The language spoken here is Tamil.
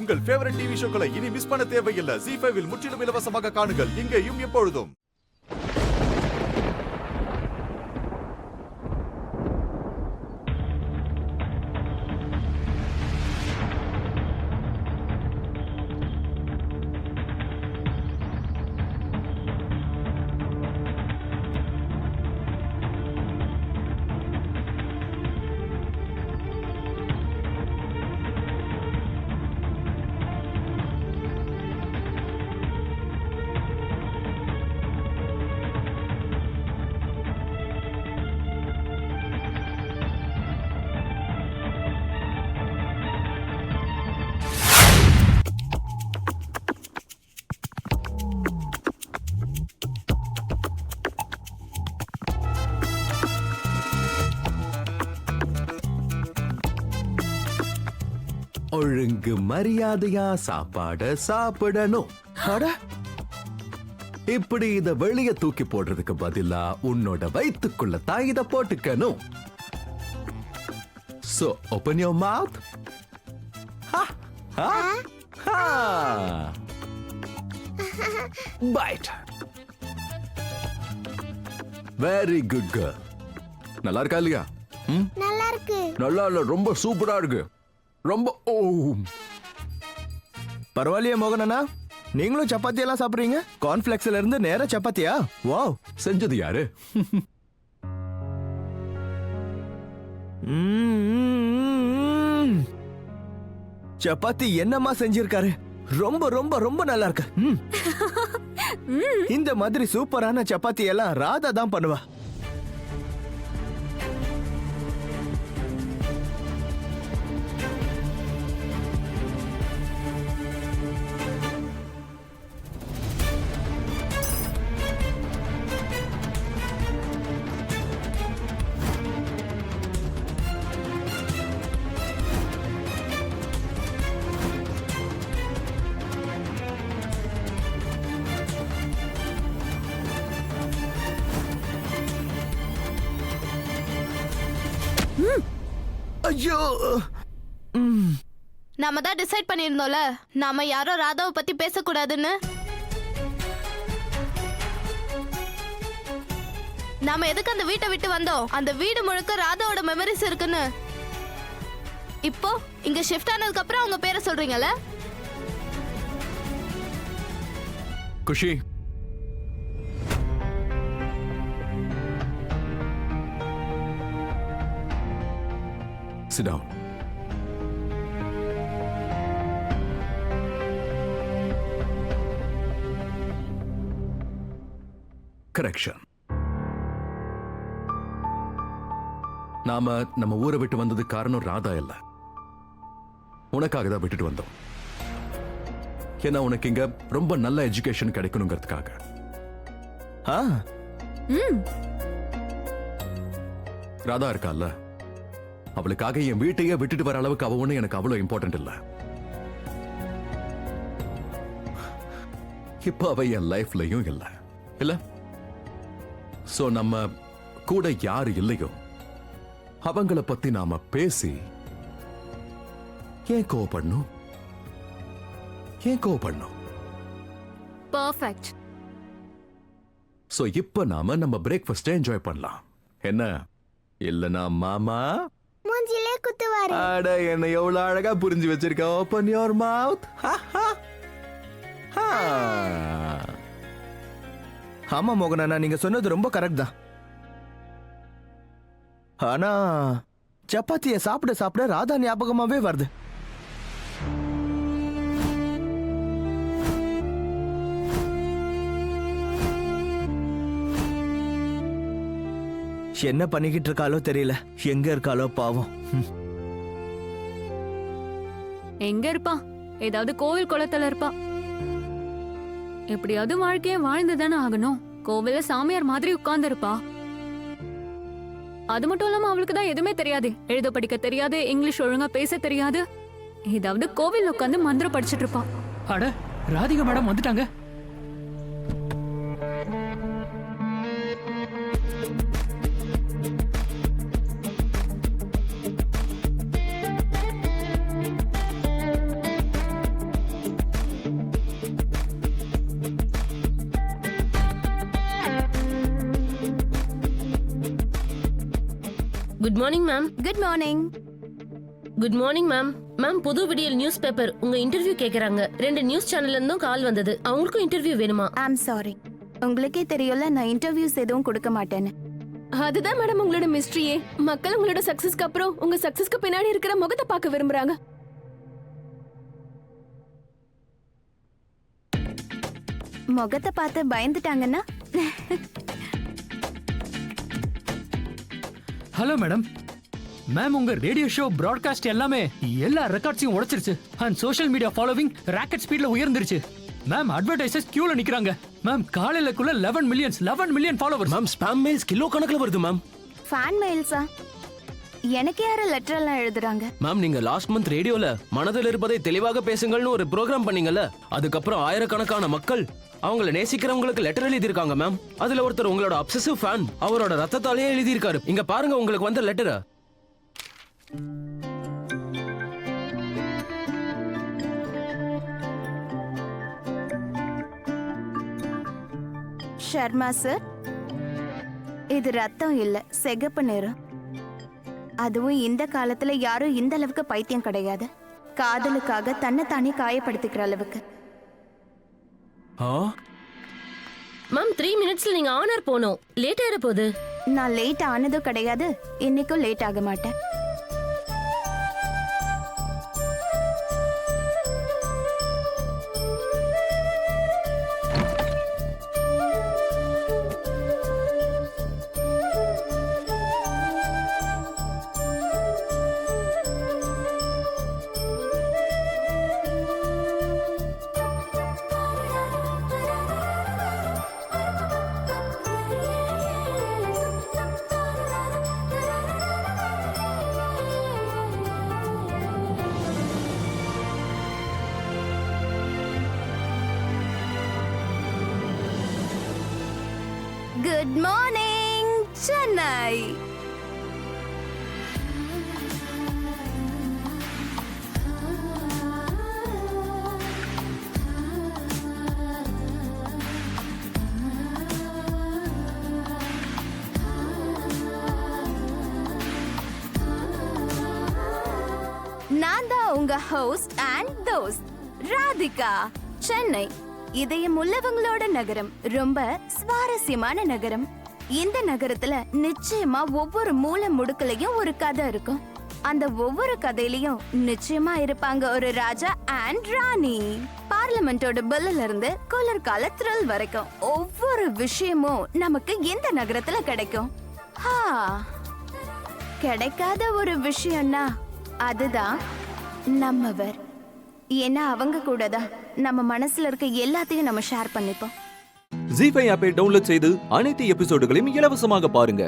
உங்கள் ஃபேவரட் டிவி ஷோக்களை இனி மிஸ் பண்ண தேவையில்லை. ZEE5 இல் முற்றிலும் இலவசமாக காணுங்கள். இங்கேயும் எப்பொழுதும். ஒழுங்கு மரியாதையா சாப்பாட சாப்பிடணும். இப்படி இத வெளிய தூக்கி போடுறதுக்கு பதிலா உன்னோட வயித்துக்குள்ள தான் இத போட்டுக்கணும். So open your mouth. Ha ha ha. Bite. Very good girl. நல்லா இருக்கா இல்லையா? நல்லா இருக்கு. நல்லா இல்ல, ரொம்ப சூப்பரா இருக்கு. ரொம்ப பரவாயில்லையே மோகனண்ணா, நீங்களும் சப்பாத்தி எல்லாம் சாப்பிடுறீங்க. கார்ன்ஃபிளெக்ஸ்ல இருந்து நேரா சப்பாத்தியா? வாவ், செஞ்சது யாரு? சப்பாத்தி என்னம்மா செஞ்சிருக்காரு. ரொம்ப ரொம்ப ரொம்ப நல்லா இருக்கு. இந்த மாதிரி சூப்பரான சப்பாத்தி எல்லாம் ராதா தான் பண்ணுவா. ஐயோ, நாம தான் டிசைட் பண்ணிருந்தோம்ல, நாம யாரோ ராதாவை பத்தி பேசக்கூடாதுன்னு. நாம எதுக்கு அந்த வீட்டை விட்டு வந்தோம்? அந்த வீடு முழுக்க ராதாவோட மெமரிஸ் இருக்குன்னு. இப்போ இங்க ஷிஃப்ட் ஆனதுக்கு அப்புறம் அவங்க பேரை சொல்றீங்கல்ல? குஷி, sit down. Correction. நாம நம்ம ஊரை விட்டு வந்தது காரணம் ராதா இல்ல, உனக்காக தான் விட்டுட்டு வந்தோம். ஏன்னா உனக்கு இங்க ரொம்ப நல்ல எஜுகேஷன் கிடைக்கணுங்கிறதுக்காக. ராதா இருக்கால, அவளுக்காக என் வீட்டையே விட்டுட்டு வர அளவுக்கு அவ ஒண்ணு எனக்கு அவ்வளவு இம்பார்ட்டன்ட் இல்ல. இப்ப அவ என் லைஃப்லயும் இல்ல இல்ல. சோ நம்ம கூட யாரு இல்லையோ அவங்கள பத்தி நாம பேசி ஏன் கோவப்படணும்? ஏன் கோவப்படணும்? பெர்ஃபெக்ட். சோ இப்ப நாம நம்ம பிரேக்ஃபாஸ்ட் என்ஜாய் பண்ணலாம். என்ன இல்லனா மாமா மூஞ்சிலே குத்துவாரு. அட, என்ன எவ்வளவு அழகா புரிஞ்சு வச்சிருக்க. Open your mouth. ஆமா மோகனண்ணா, நீங்க சொன்னது ரொம்ப கரெக்ட் தான். ஆனா சப்பாத்திய சாப்பிட சாப்பிட ராதா ஞாபகமாவே வருது. என்ன பண்ணிக்கிட்டு இருக்காளோ தெரியல. எங்க இருக்காளோ பாவம். எங்க இருப்பா? ஏதாவது கோவில் குளத்துல இருப்பா. எப்படியாவது வாழ்க்கைய வாழ்ந்துதானே ஆகணும். கோவில்ல சாமியார் மாதிரி உட்கார்ந்து இருப்பா. அது மட்டும் இல்லாம அவளுக்கு தான் எதுவுமே தெரியாது. எழுத படிக்க தெரியாது, இங்கிலீஷ் ஒழுங்கா பேச தெரியாது. ஏதாவது கோவில் உட்கார்ந்து மந்திரம் படிச்சிட்டு இருப்பா. அட, ராதிகா மேடம் வந்துட்டாங்க. Good morning ma'am. Good morning. Good morning ma'am. Ma'am, புது விடியல் நியூஸ் பேப்பர் உங்க இன்டர்வியூ கேக்குறாங்க. 2 நியூஸ் சேனல்ல இருந்தும் கால் வந்தது. அவங்களுக்கும் இன்டர்வியூ வேணுமா? I'm sorry. உங்களுக்கே தெரியல நான் இன்டர்வியூஸ் எதுவும் கொடுக்க மாட்டேன்னு. அதுதான் மேடம் உங்களோட மிஸ்ட்ரியே. மக்கள் உங்களோட சக்சஸ்க்கு அப்புறம் உங்க சக்சஸ்க்கு பின்னாடி இருக்கிற முகத்தை பார்க்க விரும்புறாங்க. முகத்தை பார்த்து பயந்துட்டாங்கன்னா ஹலோ மேடம். மேம் உங்க ரேடியோ ஷோ பிராட்காஸ்ட் எல்லாமே எல்லா ரெக்கார்ட்ஸையும் உடைச்சிருச்சு. And social media following rocket ஸ்பீட்ல உயர்ந்துருச்சு. மேம் அட்வர்டைசர்ஸ் கியூல நிக்கறாங்க. மேம் காலையிலக்குள்ள 11 million followers. Ma'am spam mails kilo கணக்குல வருது மேம். ஃபேன் மெயில்ஸா? எனக்கு யார லெட்டர் எல்லாம் எழுதுறாங்க? மேம் நீங்க லாஸ்ட் மந்த் ரேடியோல மனதில் இருப்பதை தெளிவாக பேசுங்கள்னு ஒரு ப்ரோக்ராம் பண்ணீங்கல்ல, அதுக்கப்புறம் ஆயிரக்கணக்கான மக்கள் அவங்கள நேசிக்கிறவங்களுக்கு லெட்டர் எழுதியிருக்காங்க மேம். அதுல ஒருத்தர் உங்களோட அப்சசிவ் ஃபேன், அவரோட ரத்தத்தாலேயே எழுதியிருக்காரு. இங்க பாருங்க உங்களுக்கு வந்த லெட்டரை. ஷர்மா சார், இது ரத்தம் இல்ல, சிகப்பு நிறம். அதுவும் இந்த காலத்துல யாரும் இந்த அளவுக்கு பைத்தியம் கிடையாது. காதலுக்காக தன்னைத்தானே காயப்படுத்திக்கிற அளவுக்கு. மேம் 3 மினிட்ஸ்ல நீங்க ஆனர் போகணும். லேட் ஆயிட போகுது. நான் லேட் ஆனதும் கிடையாது, இன்னைக்கும் லேட் ஆக மாட்டேன். Good morning Chennai. நான் தான் உங்க ஹோஸ்ட் அண்ட் தோஸ்ட் ராதிகா. சென்னை இதயம் உள்ளவங்களோட நகரம், ரொம்ப சுவாரஸ்யமான நகரம். இந்த நகரத்துல நிச்சயமா ஒவ்வொரு மூலை முடுக்கலையும் ஒரு கதை இருக்கும். அந்த ஒவ்வொரு கதையிலயும் நிச்சயமா இருப்பாங்க ஒரு ராஜா அண்ட் ராணி. பார்லிமெண்டோட பெல்ல இருந்து குளிர்கால த்ரில் வரைக்கும் ஒவ்வொரு விஷயமும் நமக்கு இந்த நகரத்துல கிடைக்கும். கிடைக்காத ஒரு விஷயம்னா அதுதான் நம்மவர். ஏன்னா அவங்க கூட தான் நம்ம மனசுல இருக்க எல்லாத்தையும் நம்ம ஷேர் பண்ணிப்போம். ஜீ5 ஆப்பை டவுன்லோட் செய்து அனைத்து எபிசோடுகளையும் இலவசமாக பாருங்க.